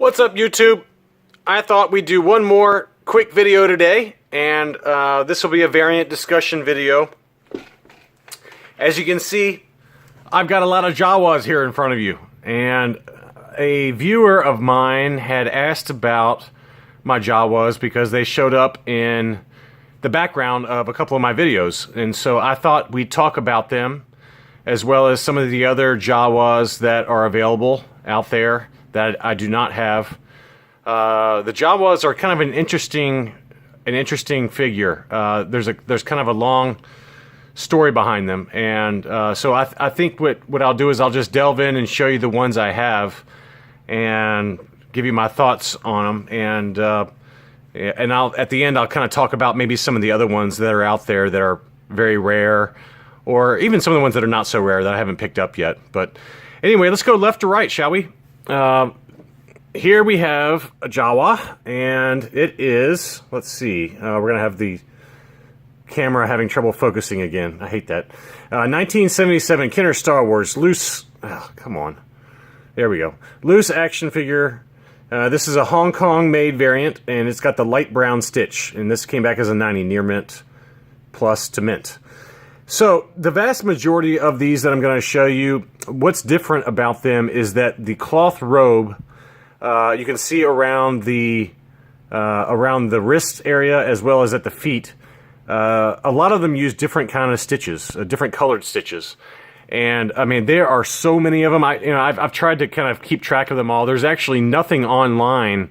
What's up, YouTube? I thought we'd do one more quick video today, and this will be a variant discussion video. As you can see, I've got a lot of Jawas here in front of you, and a viewer of mine had asked about my Jawas because they showed up in the background of a couple of my videos, and so I thought we'd talk about them as well as some of the other Jawas that are available out there that I do not have. The Jawas are kind of an interesting figure. There's kind of a long story behind them, and so I think what I'll do is I'll just delve in and show you the ones I have and give you my thoughts on them, and I'll at the end I'll kind of talk about maybe some of the other ones that are out there that are very rare, or even some of the ones that are not so rare that I haven't picked up yet. But anyway, let's go left to right, shall we? Here we have a Jawa, and it is, let's see, we're going to have the camera having trouble focusing again. I hate that. 1977 Kenner Star Wars loose, come on. There we go. Loose action figure. This is a Hong Kong made variant, and it's got the light brown stitch, and this came back as a 90, near mint plus to mint. So the vast majority of these that I'm going to show you, what's different about them is that the cloth robe, you can see around the wrist area as well as at the feet. A lot of them use different kind of stitches, different colored stitches, and I mean there are so many of them. I've tried to kind of keep track of them all. There's actually nothing online,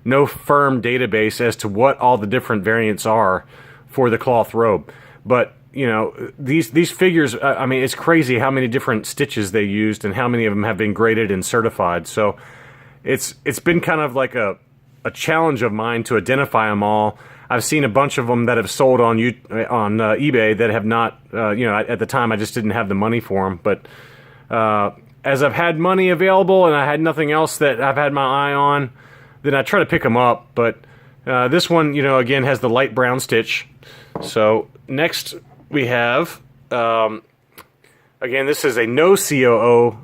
no firm database as to what all the different variants are for the cloth robe, but you know, these figures, I mean, it's crazy how many different stitches they used and how many of them have been graded and certified. So it's been kind of like a challenge of mine to identify them all. I've seen a bunch of them that have sold on eBay that have not, at the time I just didn't have the money for them. But as I've had money available and I had nothing else that I've had my eye on, then I try to pick them up. But this one, again, has the light brown stitch. So next we have, again, this is a no COO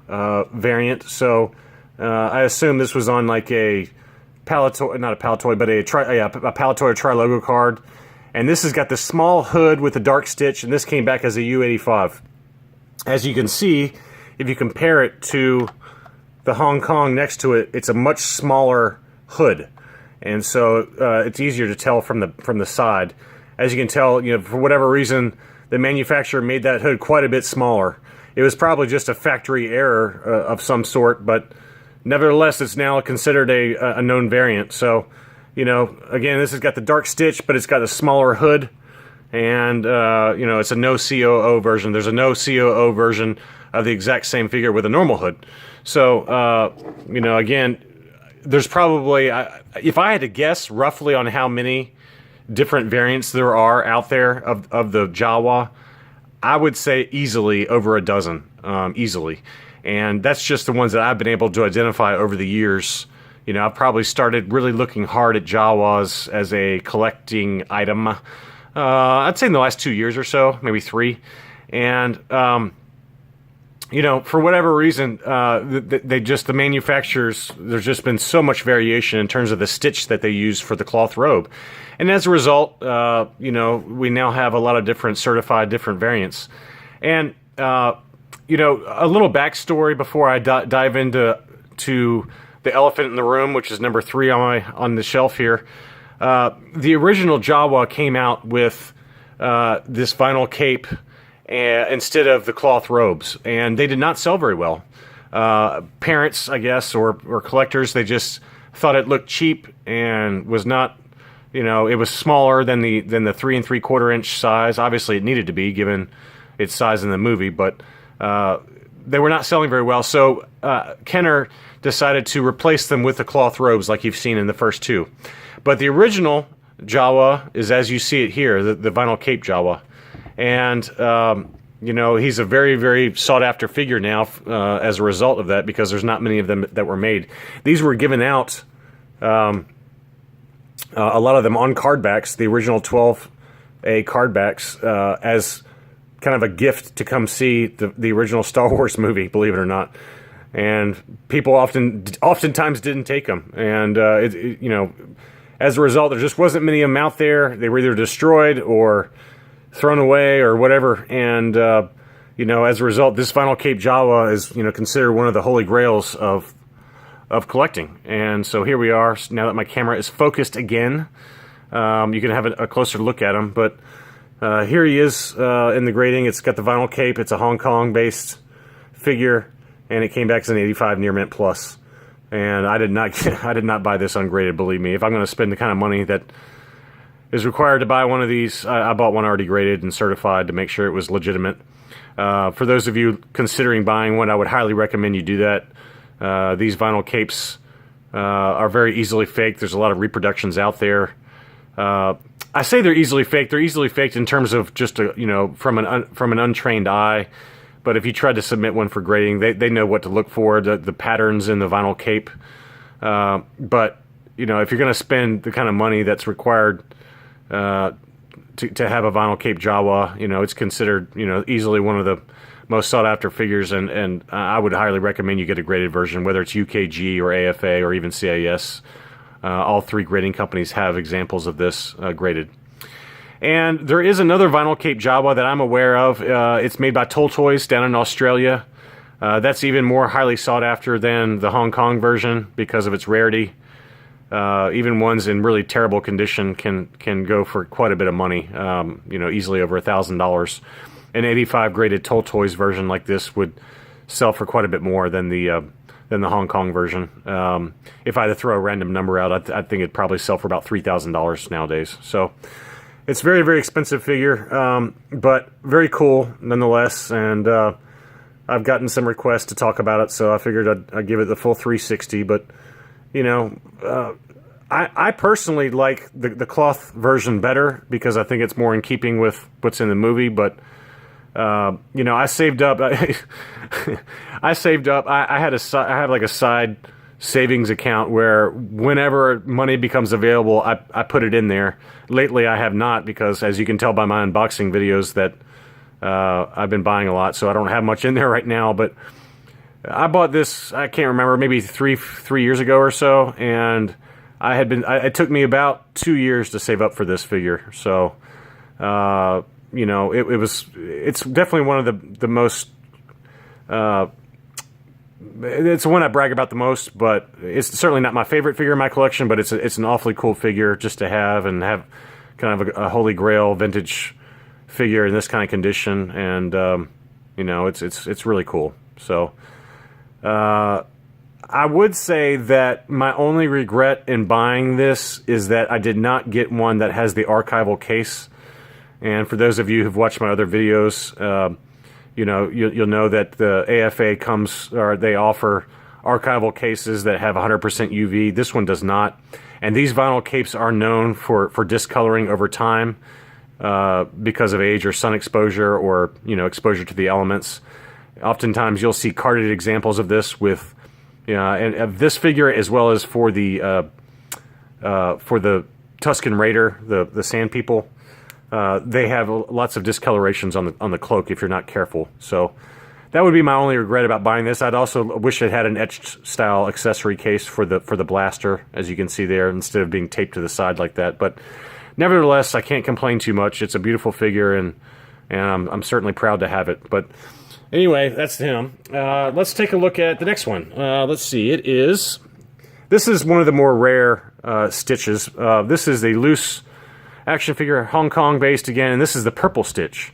variant, so I assume this was on like a Palatoy, not a Palatoy, but a Palatoy or Tri-Logo card, and this has got the small hood with the dark stitch, and this came back as a U85. As you can see, if you compare it to the Hong Kong next to it, it's a much smaller hood, and so it's easier to tell from the side. As you can tell, for whatever reason, the manufacturer made that hood quite a bit smaller. It was probably just a factory error of some sort, but nevertheless, it's now considered a known variant. So, again, this has got the dark stitch, but it's got a smaller hood, and, it's a no COO version. There's a no COO version of the exact same figure with a normal hood. So, again, there's probably, if I had to guess roughly on how many different variants there are out there of the Jawa, I would say easily over a dozen, easily. And that's just the ones that I've been able to identify over the years. I've probably started really looking hard at Jawas as a collecting item, I'd say in the last 2 years or so, maybe 3. And, for whatever reason, the manufacturers, there's just been so much variation in terms of the stitch that they use for the cloth robe. And as a result, we now have a lot of different certified different variants. And, a little backstory before I dive into the elephant in the room, which is number 3 on the shelf here. The original Jawa came out with this vinyl cape instead of the cloth robes, and they did not sell very well. Parents, I guess, or collectors, they just thought it looked cheap and was not, it was smaller than the 3 3/4 inch size. Obviously, it needed to be given its size in the movie, but they were not selling very well. So Kenner decided to replace them with the cloth robes, like you've seen in the first 2. But the original Jawa is as you see it here, the vinyl cape Jawa. And, he's a very, very sought-after figure now as a result of that, because there's not many of them that were made. These were given out, a lot of them on card backs, the original 12A card backs, as kind of a gift to come see the original Star Wars movie, believe it or not. and people oftentimes didn't take them. And you know, as a result, there just wasn't many of them out there. They were either destroyed or thrown away or whatever. And you know, as a result, this vinyl cape Jawa is, you know, considered one of the holy grails of collecting. And so here we are. Now that my camera is focused again, you can have a closer look at him. But here he is in the grading. It's got the vinyl cape. It's a Hong Kong-based figure, and it came back as an 85 near mint plus. And I did not buy this ungraded. Believe me, if I'm going to spend the kind of money that is required to buy one of these, I bought one already graded and certified to make sure it was legitimate. For those of you considering buying one, I would highly recommend you do that. These vinyl capes are very easily faked. There's a lot of reproductions out there. I say they're easily faked. They're easily faked in terms of just you know, from an untrained eye. But if you tried to submit one for grading, they know what to look for, the patterns in the vinyl cape. But you know, if you're going to spend the kind of money that's required to have a vinyl cape Jawa, you know, it's considered, you know, easily one of the most sought after figures, and I would highly recommend you get a graded version, whether it's UKG or AFA or even CIS. All three grading companies have examples of this graded. And there is another vinyl cape Jawa that I'm aware of. It's made by Toll Toys down in Australia. That's even more highly sought after than the Hong Kong version because of its rarity. Even ones in really terrible condition can go for quite a bit of money, you know, easily over $1,000. An 85 graded Toll Toys version like this would sell for quite a bit more than the Hong Kong version. If I had to throw a random number out, I think it'd probably sell for about $3,000 nowadays. So it's a very, very expensive figure, but very cool nonetheless. And I've gotten some requests to talk about it, so I figured I'd give it the full 360. But you know, I personally like the cloth version better because I think it's more in keeping with what's in the movie. But you know, I saved up. I saved up. I had like a side savings account where whenever money becomes available, I put it in there. Lately, I have not because, as you can tell by my unboxing videos, that I've been buying a lot, so I don't have much in there right now. But I bought this, I can't remember, maybe three years ago or so, and it took me about 2 years to save up for this figure. So, you know, it's definitely one of the most, it's the one I brag about the most, but it's certainly not my favorite figure in my collection, but it's an awfully cool figure just to have, and have kind of a holy grail vintage figure in this kind of condition, and you know, it's really cool. So I would say that my only regret in buying this is that I did not get one that has the archival case. And for those of you who've watched my other videos, you know, you'll know that the AFA they offer archival cases that have 100% UV. This one does not. And these vinyl capes are known for discoloring over time because of age or sun exposure or, you know, exposure to the elements. Oftentimes you'll see carded examples of this with, and of this figure as well as for the Tusken Raider, the Sand People. They have lots of discolorations on the cloak if you're not careful. So that would be my only regret about buying this. I'd also wish it had an etched style accessory case for the blaster, as you can see there, instead of being taped to the side like that. But nevertheless, I can't complain too much. It's a beautiful figure, and I'm certainly proud to have it. But anyway, that's him. Let's take a look at the next one. Let's see. This is one of the more rare Stitches. This is a loose action figure, Hong Kong based again, and this is the Purple Stitch,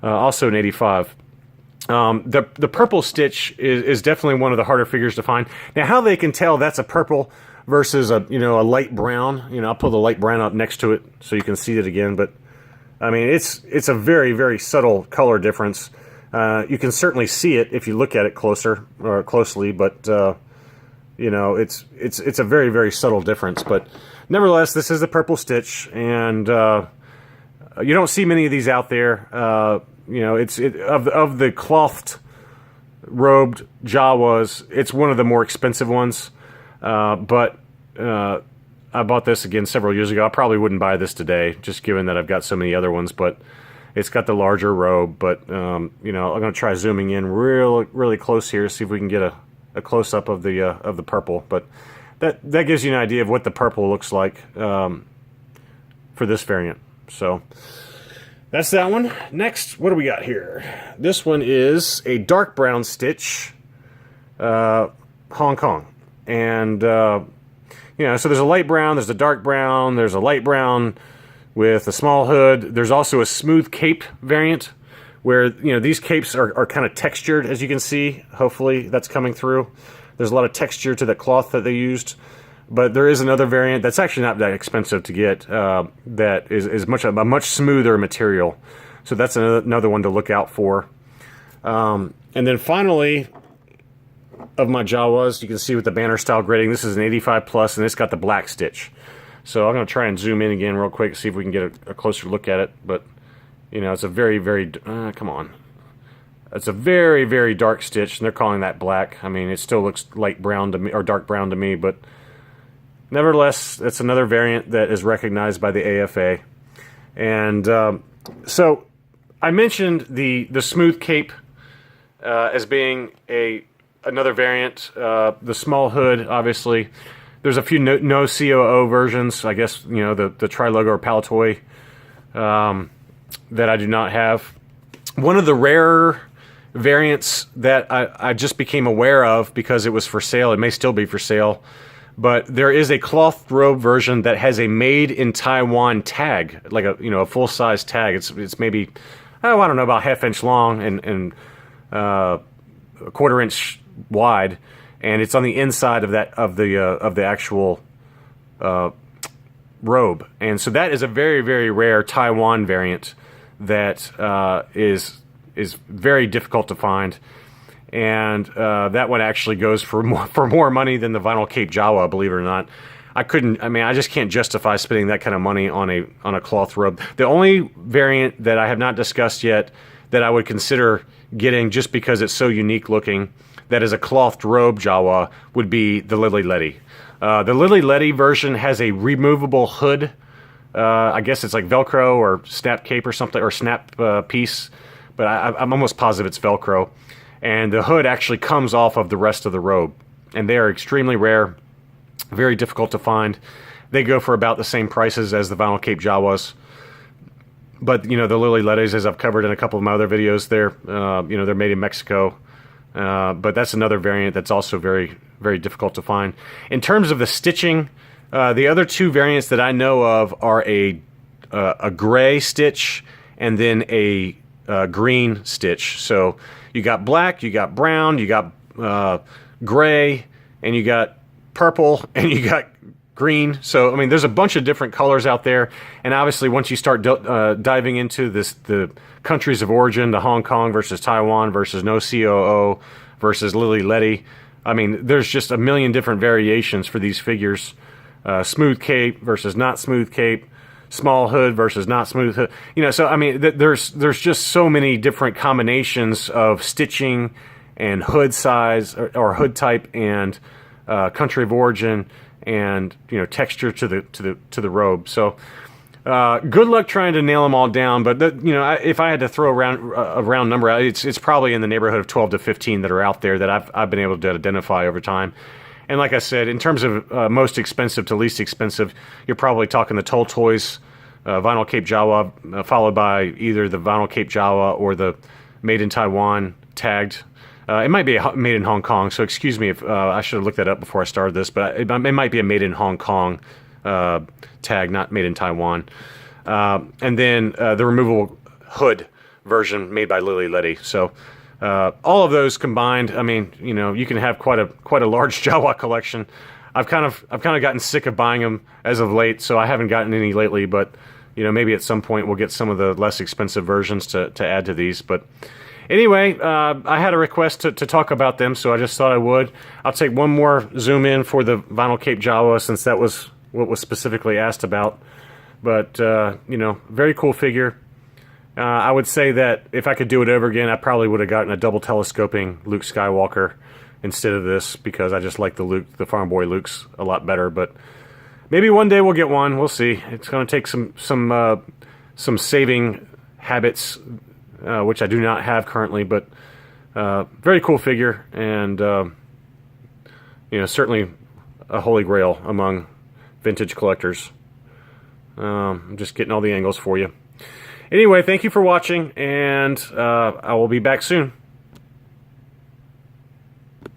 also an 85. The Purple Stitch is definitely one of the harder figures to find. Now, how they can tell that's a purple versus a light brown, I'll pull the light brown up next to it so you can see it again. But I mean, it's a very, very subtle color difference. You can certainly see it if you look at it closely, but it's a very, very subtle difference. But nevertheless, this is the Purple Stitch, and you don't see many of these out there. Of the clothed, robed Jawas, it's one of the more expensive ones. But I bought this again several years ago. I probably wouldn't buy this today, just given that I've got so many other ones. But it's got the larger robe. But I'm going to try zooming in really close here, see if we can get a close-up of the purple, but that gives you an idea of what the purple looks like for this variant. So that's that one. Next, what do we got here? This one is a dark brown stitch, Hong Kong, and you know, so there's a light brown, there's a dark brown, there's a light brown with a small hood. There's also a smooth cape variant, where, you know, these capes are kind of textured, as you can see. Hopefully that's coming through. There's a lot of texture to the cloth that they used. But there is another variant that's actually not that expensive to get, that is a much smoother material. So that's another one to look out for. And then finally, of my Jawas, you can see with the banner style grading, this is an 85 plus, and it's got the black stitch. So I'm going to try and zoom in again real quick, see if we can get a closer look at it. But you know, it's a very, very, come on. It's a very, very dark stitch, and they're calling that black. I mean, it still looks light brown to me, or dark brown to me, but nevertheless, it's another variant that is recognized by the AFA. And so I mentioned the smooth cape as being another variant. The small hood, obviously. There's a few no COO versions, I guess, you know, the tri-logo or paletoy, that I do not have. One of the rarer variants that I just became aware of because it was for sale, it may still be for sale, but there is a cloth robe version that has a made in Taiwan tag, like a full-size tag. It's maybe, I don't know, about ½ inch long and a ½ inch wide, and it's on the inside of the actual robe. And so that is a very, very rare Taiwan variant that is very difficult to find, and that one actually goes for more money than the vinyl cape Jawa, believe it or not. I just can't justify spending that kind of money on a cloth robe. The only variant that I have not discussed yet that I would consider getting, just because it's so unique looking, that is a clothed robe Jawa, would be the Lily Letty. The Lily Letty version has a removable hood. I guess it's like Velcro or snap cape or something, or snap piece, but I'm almost positive it's Velcro. And the hood actually comes off of the rest of the robe. And they are extremely rare, very difficult to find. They go for about the same prices as the vinyl cape Jawas. But, you know, the Lily Lettys, as I've covered in a couple of my other videos, they're made in Mexico. But that's another variant that's also very, very difficult to find. In terms of the stitching, the other two variants that I know of are a gray stitch and then a green stitch. So you got black, you got brown, you got gray, and you got purple, and you got green. So, I mean, there's a bunch of different colors out there. And obviously, once you start diving into the countries of origin, the Hong Kong versus Taiwan versus no COO versus Lily Letty, I mean, there's just a million different variations for these figures. Smooth cape versus not smooth cape, small hood versus not smooth hood. You know, so I mean, there's just so many different combinations of stitching and hood size or hood type and country of origin and, you know, texture to the robe. So good luck trying to nail them all down. But you know, if I had to throw a round number out, it's probably in the neighborhood of 12 to 15 that are out there that I've been able to identify over time. And like I said, in terms of most expensive to least expensive, you're probably talking the Toll Toys vinyl cape Jawa, followed by either the vinyl cape Jawa or the made in Taiwan tagged. It might be made in Hong Kong, so excuse me if I should have looked that up before I started this, but it might be a made in Hong Kong tag, not made in Taiwan. And then the removable hood version made by Lily Letty. So all of those combined, I mean, you know, you can have quite a large Jawa collection. I've kind of gotten sick of buying them as of late, so I haven't gotten any lately. But you know, maybe at some point we'll get some of the less expensive versions to add to these. But anyway, I had a request to talk about them, so I just thought I would. I'll take one more zoom in for the vinyl cape Jawa, since that was what was specifically asked about. But you know, very cool figure. I would say that if I could do it over again, I probably would have gotten a double telescoping Luke Skywalker instead of this, because I just like the Farm Boy Lukes a lot better. But maybe one day we'll get one. We'll see. It's going to take some saving habits, which I do not have currently. But very cool figure, and certainly a holy grail among vintage collectors. I'm just getting all the angles for you. Anyway, thank you for watching, and I will be back soon.